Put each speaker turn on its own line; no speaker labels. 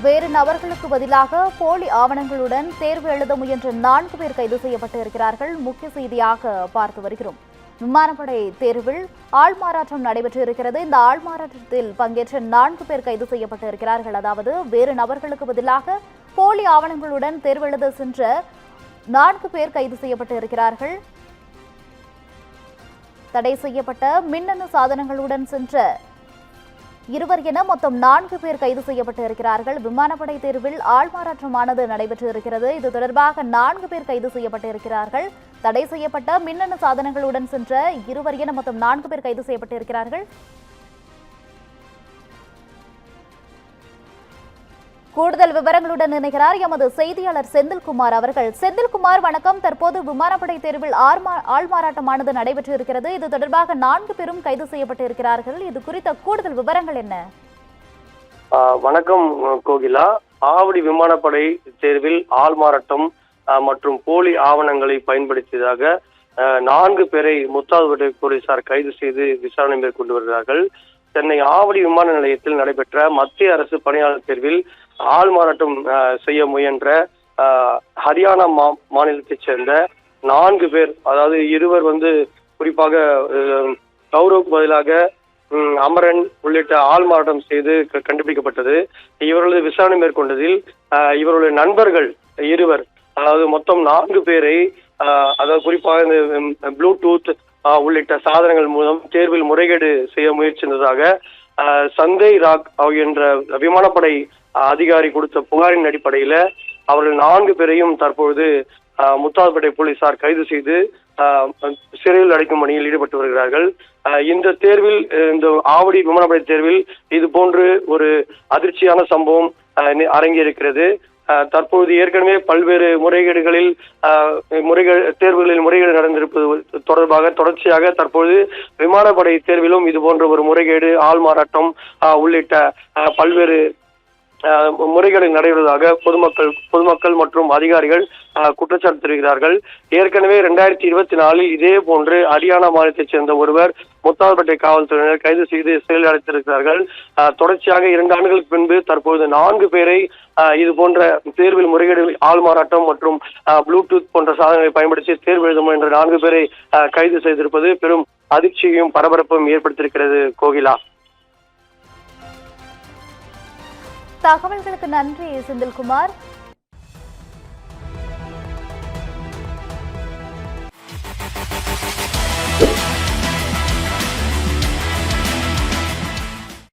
வேறு நபர்களுக்கு பதிலாக போலி ஆவணங்களுடன் தேர்வு எழுத முயன்ற 4 பேர் கைது செய்யப்பட்டு இருக்கிறார்கள். முக்கிய செய்தியாக பார்த்து வருகிறோம். விமானப்படை தேர்வில் ஆள்மாறாட்டம் நடைபெற்று இருக்கிறது. இந்த ஆள்மாறாட்டத்தில் பங்கேற்ற 4 பேர் கைது செய்யப்பட்டு இருக்கிறார்கள். அதாவது வேறு நபர்களுக்கு பதிலாக போலி ஆவணங்களுடன் தேர்வு எழுத சென்ற 4 பேர் கைது செய்யப்பட்டு இருக்கிறார்கள். தடை செய்யப்பட்ட மின்னணு சாதனங்களுடன் சென்ற 2 என மொத்தம் 4 பேர் கைது செய்யப்பட்டு இருக்கிறார்கள். விமானப்படை தேர்வில் ஆள்மாறாட்டமானது நடைபெற்று இருக்கிறது. இது தொடர்பாக 4 பேர் கைது செய்யப்பட்டு இருக்கிறார்கள். தடை செய்யப்பட்ட மின்னணு சாதனங்களுடன் சென்ற 2 என மொத்தம் 4 பேர் கைது செய்யப்பட்டு இருக்கிறார்கள். கூடுதல் விவரங்களுடன் இணைகிறார் எமது செய்தியாளர் செந்தில்குமார் அவர்கள். செந்தில்குமார், வணக்கம். தற்போது விமானப்படை தேர்வில் ஆள்மாறாட்டமானது நடைபெற்று இருக்கிறது. இது தொடர்பாக 4 பேரும் கைது செய்யப்பட்டு இருக்கிறார்கள். இது குறித்த கூடுதல் விவரங்கள் என்ன?
வணக்கம் கோகிலா. ஆவடி விமானப்படை தேர்வில் ஆள்மாறாட்டம் மற்றும் போலி ஆவணங்களை பயன்படுத்தியதாக 4 பேரை முத்தாதுப்பட்டை போலீசார் கைது செய்து விசாரணை மேற்கொண்டு வருகிறார்கள். சென்னை ஆவடி விமான நிலையத்தில் நடைபெற்ற மத்திய அரசு பணியாளர் தேர்வில் ஆள்மாறாட்டம் செய்ய முயன்ற ஹரியானா மாநிலத்தைச் சேர்ந்த 4 பேர், அதாவது 2 குறிப்பாக கௌரவுக்கு பதிலாக அமரன் உள்ளிட்ட ஆள்மாறாட்டம் செய்து கண்டுபிடிக்கப்பட்டது. இவர்களது விசாரணை மேற்கொண்டதில் இவர்களுடைய நண்பர்கள் 2, அதாவது மொத்தம் 4 பேரை, அதாவது குறிப்பாக இந்த ப்ளூடூத் உள்ளிட்ட சாதனங்கள் மூலம் தேர்வில் முறைகேடு செய்ய முயற்சித்ததாக சந்தேய் ராக் என்ற விமானப்படை அதிகாரி கொடுத்த புகாரின் அடிப்படையில அவர்கள் 4 பேரையும் தற்பொழுது முத்தாதுப்பட்டை போலீசார் கைது செய்து சிறையில் அடைக்கும் பணியில் ஈடுபட்டு வருகிறார்கள். இந்த தேர்வில், இந்த ஆவடி விமானப்படை தேர்வில் இது போன்று ஒரு அதிர்ச்சியான சம்பவம் அரங்கேறியிருக்கிறது. தற்போது ஏற்கனவே பல்வேறு முறைகேடுகளில் தேர்வுகளில் முறைகேடு நடந்திருப்பது தொடர்பாக தொடர்ச்சியாக தற்போது விமானப்படை தேர்விலும் இது போன்ற ஒரு முறைகேடு, ஆள்மாறாட்டம் உள்ளிட்ட பல்வேறு முறைகேடு நடைபெறுவதாக பொதுமக்கள் மற்றும் அதிகாரிகள் குற்றச்சாட்டு தெரிவிக்கிறார்கள். ஏற்கனவே 2024 இதே போன்று ஹரியானா மாநிலத்தைச் சேர்ந்த ஒருவர் முத்தாதுப்பட்டை காவல்துறையினர் கைது செய்து சிறையில் அடைத்திருக்கிறார்கள். தொடர்ச்சியாக 2 ஆண்டுகளுக்கு பின்பு தற்போது 4 பேரை இது போன்ற தேர்வில் முறைகேடு, ஆள்மாறாட்டம் மற்றும் ப்ளூடூத் போன்ற சாதனங்களை பயன்படுத்தி தேர்வு எழுதும் என்ற 4 பேரை கைது செய்திருப்பது பெரும் அதிர்ச்சியையும் பரபரப்பையும் ஏற்படுத்தியிருக்கிறது. கோகிலா,
தகவல்களுக்கு நன்றி செந்தில்குமார்.